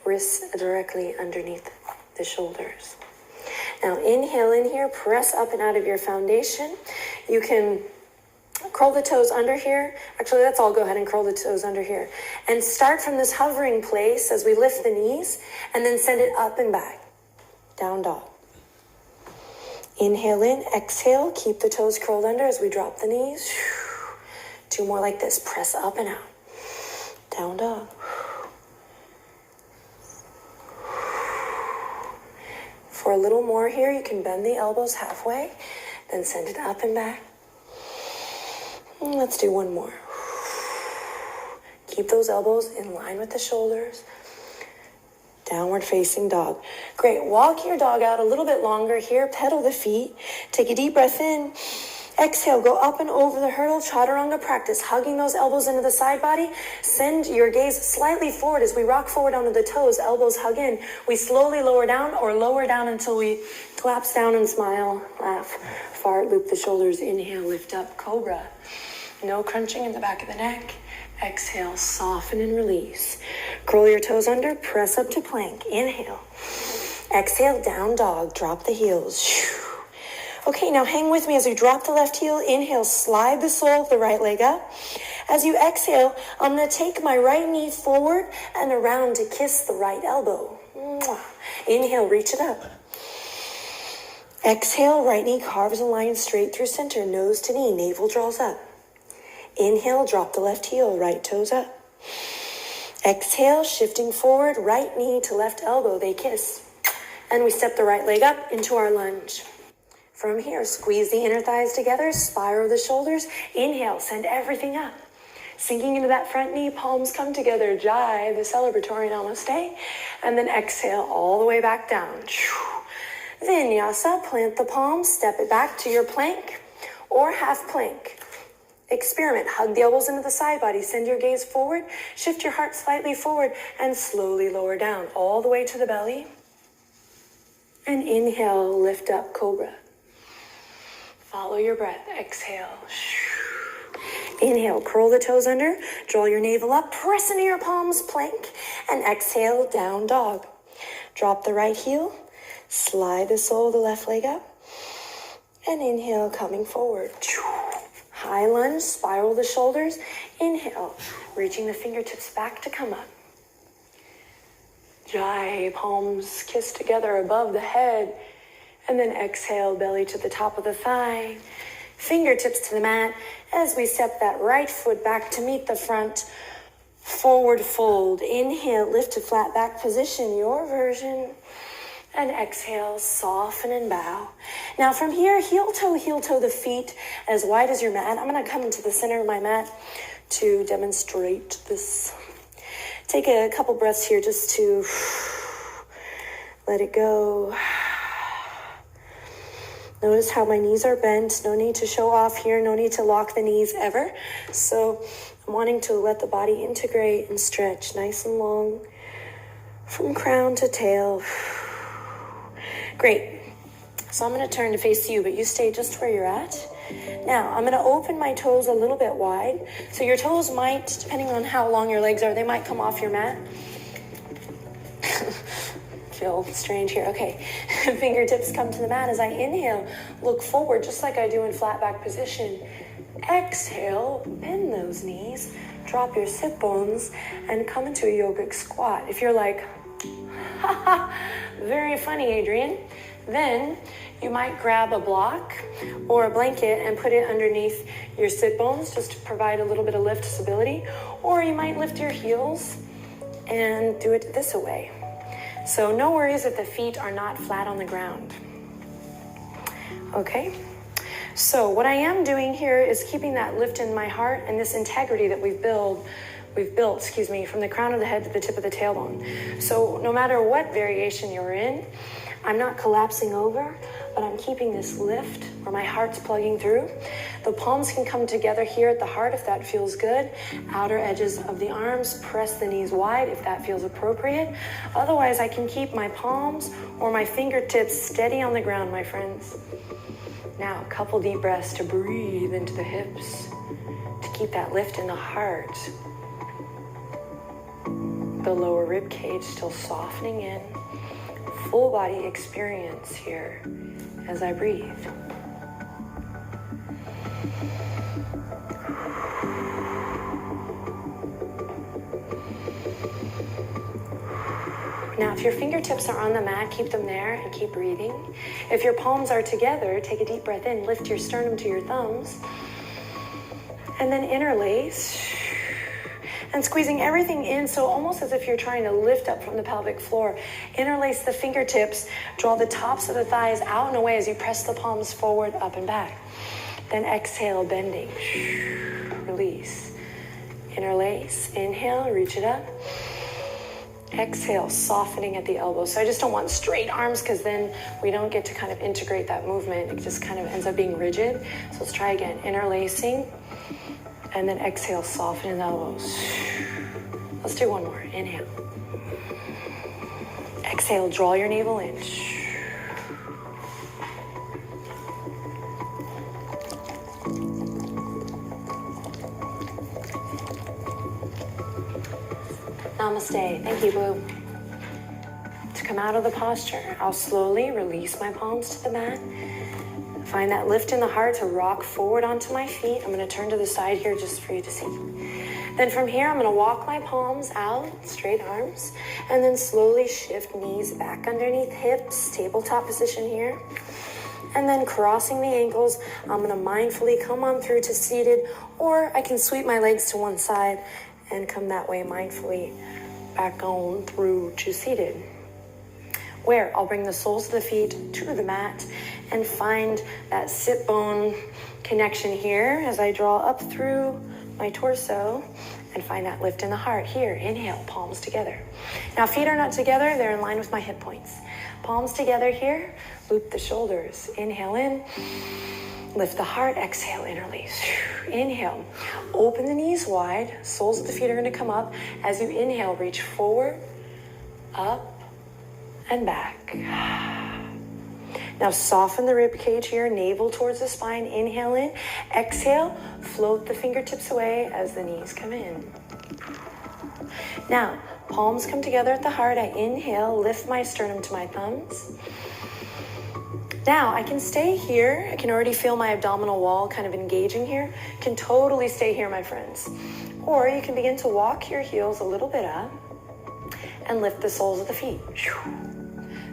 wrists directly underneath the shoulders. Now inhale in here, press up and out of your foundation. You can curl the toes under here. Actually, let's all go ahead and curl the toes under here. And start from this hovering place as we lift the knees and then send it up and back. Down dog. Inhale in, exhale, keep the toes curled under as we drop the knees. 2 more like this, press up and out. Down dog. For a little more here, you can bend the elbows halfway, then send it up and back. Let's do 1 more. Keep those elbows in line with the shoulders. Downward facing dog. Great, walk your dog out a little bit longer here, pedal the feet, take a deep breath in. Exhale, go up and over the hurdle, chaturanga practice, hugging those elbows into the side body. Send your gaze slightly forward as we rock forward onto the toes, elbows hug in. We slowly lower down or lower down until we collapse down and smile, laugh, fart, loop the shoulders, inhale, lift up, cobra. No crunching in the back of the neck. Exhale, soften and release. Curl your toes under, press up to plank. Inhale. Exhale, down dog, drop the heels. Okay, now hang with me as we drop the left heel. Inhale, slide the sole of the right leg up. As you exhale, I'm going to take my right knee forward and around to kiss the right elbow. Inhale, reach it up. Exhale, right knee carves a line straight through center, nose to knee, navel draws up. Inhale, drop the left heel, right toes up. Exhale, shifting forward, right knee to left elbow, they kiss. And we step the right leg up into our lunge. From here, squeeze the inner thighs together, spiral the shoulders. Inhale, send everything up. Sinking into that front knee, palms come together, jai, the celebratory namaste. And then exhale all the way back down. Vinyasa, plant the palms, step it back to your plank or half plank. Experiment, hug the elbows into the side body, send your gaze forward, shift your heart slightly forward, and slowly lower down all the way to the belly. And inhale, lift up, cobra. Follow your breath, exhale. Inhale, curl the toes under, draw your navel up, press into your palms, plank, and exhale, down dog. Drop the right heel, slide the sole of the left leg up, and inhale, coming forward. High lunge, spiral the shoulders. Inhale, reaching the fingertips back to come up. Jai, palms kiss together above the head. And then exhale, belly to the top of the thigh. Fingertips to the mat as we step that right foot back to meet the front. Forward fold. Inhale, lift to flat back position, your version. And exhale, soften and bow. Now from here, heel toe the feet as wide as your mat. I'm going to come into the center of my mat to demonstrate this. Take a couple breaths here just to let it go. Notice how my knees are bent. No need to show off here. No need to lock the knees ever. So I'm wanting to let the body integrate and stretch nice and long from crown to tail. Great. So I'm going to turn to face you, but you stay just where you're at. Now, I'm going to open my toes a little bit wide. So your toes might, depending on how long your legs are, they might come off your mat. Feel strange here. Okay. Fingertips come to the mat as I inhale. Look forward just like I do in flat back position. Exhale, bend those knees. Drop your sit bones and come into a yogic squat. If you're like, very funny, Adrian, then you might grab a block or a blanket and put it underneath your sit bones just to provide a little bit of lift stability. Or you might lift your heels and do it this way. So no worries if the feet are not flat on the ground. Okay, so what I am doing here is keeping that lift in my heart and this integrity that we've built, from the crown of the head to the tip of the tailbone. So no matter what variation you're in, I'm not collapsing over. but I'm keeping this lift where my heart's plugging through. The palms can come together here at the heart if that feels good. Outer edges of the arms, press the knees wide if that feels appropriate. Otherwise, I can keep my palms or my fingertips steady on the ground, my friends. Now, a couple deep breaths to breathe into the hips, to keep that lift in the heart. The lower rib cage still softening in. Full body experience here as I breathe. Now, if your fingertips are on the mat, keep them there and keep breathing. If your palms are together, take a deep breath in, lift your sternum to your thumbs, and then interlace. And squeezing everything in, so almost as if you're trying to lift up from the pelvic floor. Interlace the fingertips, draw the tops of the thighs out and away as you press the palms forward, up and back. Then exhale, bending. Release. Interlace. Inhale, reach it up. Exhale, softening at the elbows. So I just don't want straight arms because then we don't get to kind of integrate that movement. It just kind of ends up being rigid. So let's try again. Interlacing. And then exhale, soften the elbows. Let's do one more. Inhale. Exhale, draw your navel in. Namaste. Thank you, Boo. To come out of the posture, I'll slowly release my palms to the mat. Find that lift in the heart to rock forward onto my feet. I'm going to turn to the side here just for you to see. Then from here, I'm going to walk my palms out, straight arms, and then slowly shift knees back underneath hips, tabletop position here. And then crossing the ankles, I'm going to mindfully come on through to seated, or I can sweep my legs to one side and come that way mindfully back on through to seated, where I'll bring the soles of the feet to the mat and find that sit bone connection here as I draw up through my torso and find that lift in the heart here. Inhale, palms together. Now feet are not together, they're in line with my hip points. Palms together here, loop the shoulders. Inhale in, lift the heart, exhale, interlace. Inhale, open the knees wide, soles of the feet are gonna come up. As you inhale, reach forward, up, and back. Now soften the rib cage here, navel towards the spine. Inhale in, exhale, float the fingertips away as the knees come in. Now, palms come together at the heart. I inhale, lift my sternum to my thumbs. Now I can stay here. I can already feel my abdominal wall kind of engaging here. Can totally stay here, my friends. Or you can begin to walk your heels a little bit up and lift the soles of the feet.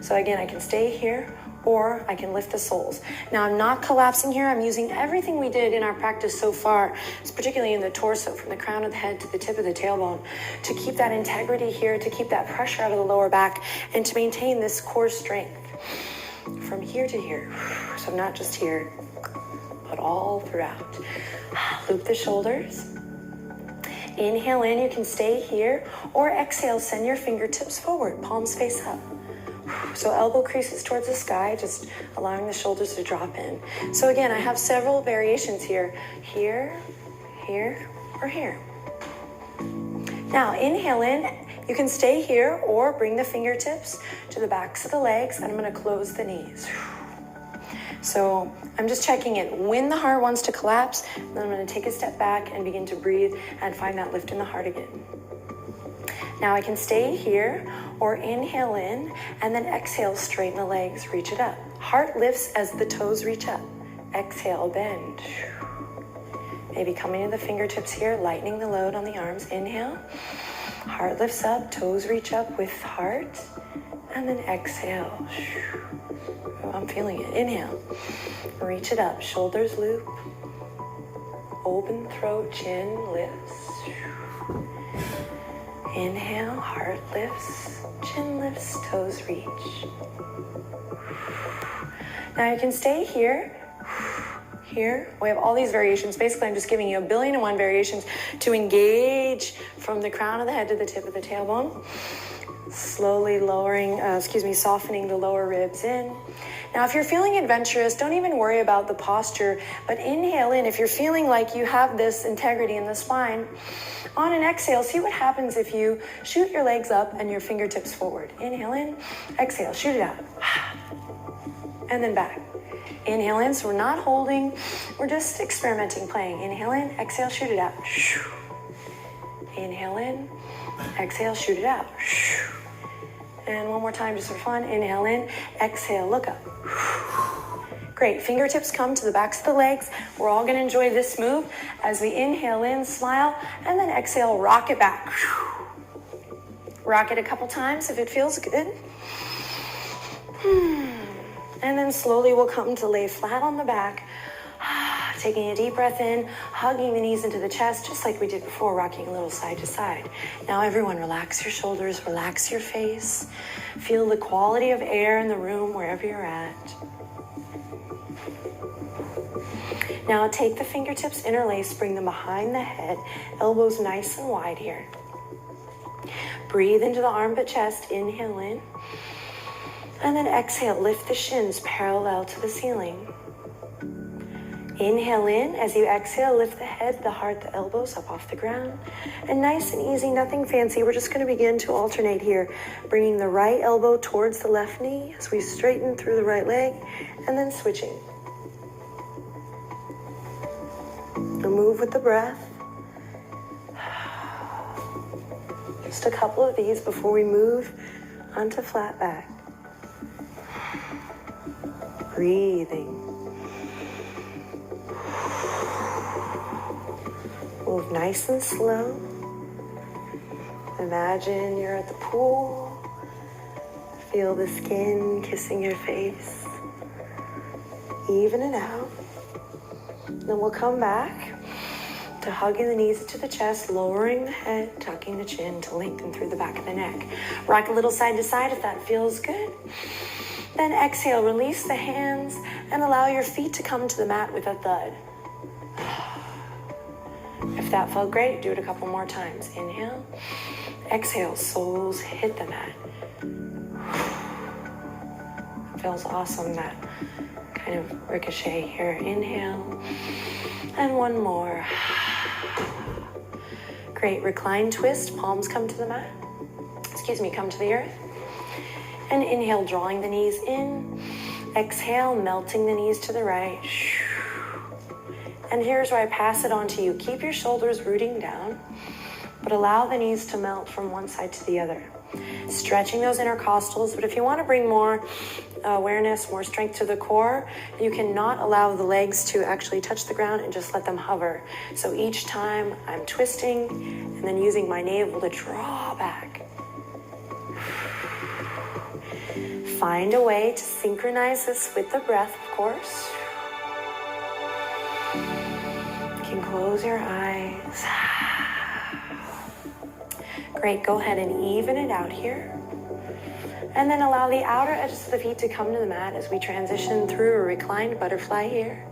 So again, I can stay here, or I can lift the soles. Now I'm not collapsing here. I'm using everything we did in our practice so far, particularly in the torso, from the crown of the head to the tip of the tailbone, to keep that integrity here, to keep that pressure out of the lower back, and to maintain this core strength from here to here. So not just here, but all throughout. Loop the shoulders. Inhale in, you can stay here, or exhale, send your fingertips forward, palms face up. So elbow creases towards the sky, just allowing the shoulders to drop in. So again, I have several variations here. Here, here, or here. Now inhale in, you can stay here or bring the fingertips to the backs of the legs, and I'm gonna close the knees. So I'm just checking in. When the heart wants to collapse, then I'm gonna take a step back and begin to breathe and find that lift in the heart again. Now I can stay here or inhale in and then exhale, straighten the legs, reach it up. Heart lifts as the toes reach up. Exhale, bend. Maybe coming to the fingertips here, lightening the load on the arms. Inhale, heart lifts up, toes reach up with heart, and then exhale. Oh, I'm feeling it. Inhale, reach it up, shoulders loop, open throat, chin lifts. Inhale, heart lifts, chin lifts, toes reach. Now you can stay here, here. We have all these variations. Basically, I'm just giving you 1,000,001 variations to engage from the crown of the head to the tip of the tailbone. Slowly softening the lower ribs in. Now, if you're feeling adventurous, don't even worry about the posture, but inhale in. If you're feeling like you have this integrity in the spine, on an exhale, see what happens if you shoot your legs up and your fingertips forward. Inhale in, exhale, shoot it out. And then back. Inhale in, so we're not holding, we're just experimenting, playing. Inhale in, exhale, shoot it out. Inhale in, exhale, shoot it out. And one more time just for fun. Inhale in, exhale, look up. Great, fingertips come to the backs of the legs. We're all gonna enjoy this move as we inhale in, smile, and then exhale, rock it back. Rock it a couple times if it feels good. And then slowly we'll come to lay flat on the back. Taking a deep breath in, hugging the knees into the chest, just like we did before, rocking a little side to side. Now everyone relax your shoulders, relax your face. Feel the quality of air in the room wherever you're at. Now take the fingertips, interlace, bring them behind the head, elbows nice and wide here. Breathe into the armpit chest, inhale in. And then exhale, lift the shins parallel to the ceiling. Inhale in. As you exhale, lift the head, the heart, the elbows up off the ground. And nice and easy, nothing fancy. We're just going to begin to alternate here, bringing the right elbow towards the left knee as we straighten through the right leg, and then switching. And move with the breath. Just a couple of these before we move onto flat back. Breathing. Move nice and slow. Imagine you're at the pool. Feel the skin kissing your face. Even it out. Then we'll come back to hugging the knees into the chest, lowering the head, tucking the chin to lengthen through the back of the neck. Rock a little side to side if that feels good. Then exhale, release the hands and allow your feet to come to the mat with a thud. If that felt great, do it a couple more times. Inhale, exhale, soles hit the mat. It feels awesome, that kind of ricochet here. Inhale, and one more. Great, recline twist, palms come to the mat. Come to the earth. And inhale, drawing the knees in. Exhale, melting the knees to the right. And here's where I pass it on to you. Keep your shoulders rooting down, but allow the knees to melt from one side to the other. Stretching those intercostals, but if you want to bring more awareness, more strength to the core, you cannot allow the legs to actually touch the ground and just let them hover. So each time I'm twisting and then using my navel to draw back. Find a way to synchronize this with the breath, of course. You can close your eyes. Great, go ahead and even it out here. And then allow the outer edges of the feet to come to the mat as we transition through a reclined butterfly here.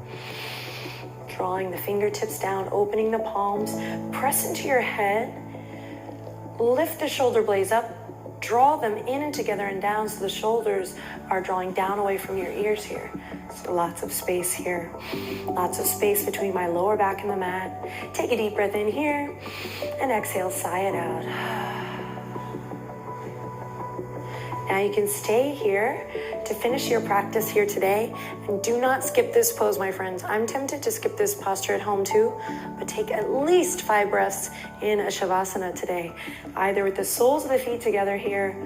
Drawing the fingertips down, opening the palms, press into your head. Lift the shoulder blades up. Draw them in and together and down so the shoulders are drawing down away from your ears here. So lots of space here. Lots of space between my lower back and the mat. Take a deep breath in here and exhale, sigh it out. Now you can stay here to finish your practice here today, and do not skip this pose, my friends. I'm tempted to skip this posture at home too, but take at least 5 breaths in a Shavasana today, either with the soles of the feet together here,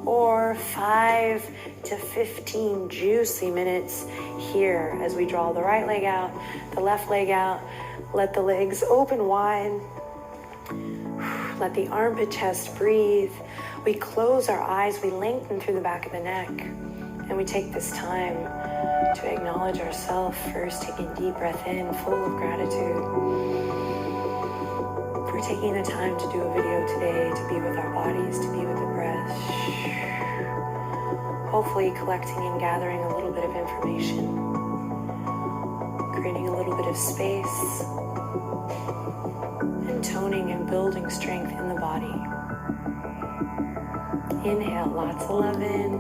or 5 to 15 juicy minutes here as we draw the right leg out, the left leg out, let the legs open wide, let the armpit chest breathe. We close our eyes, we lengthen through the back of the neck, and we take this time to acknowledge ourselves first, taking a deep breath in, full of gratitude for taking the time to do a video today, to be with our bodies, to be with the breath. Hopefully collecting and gathering a little bit of information, creating a little bit of space, and toning and building strength in the body. Inhale lots of love in.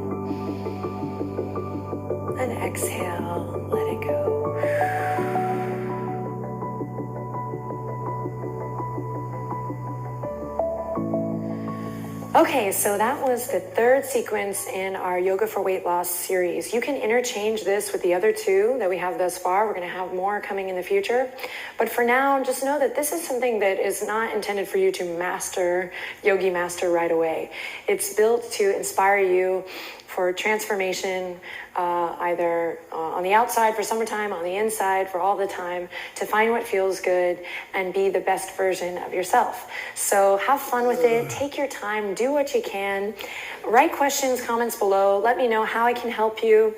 And exhale, let it go. Okay, so that was the third sequence in our Yoga for Weight Loss series. You can interchange this with the other two that we have thus far. We're going to have more coming in the future. But for now, just know that this is something that is not intended for you to master, yogi master right away. It's built to inspire you for transformation, either on the outside for summertime, on the inside for all the time, to find what feels good and be the best version of yourself. So have fun with it. Take your time. Do what you can. Write questions, comments below. Let me know how I can help you.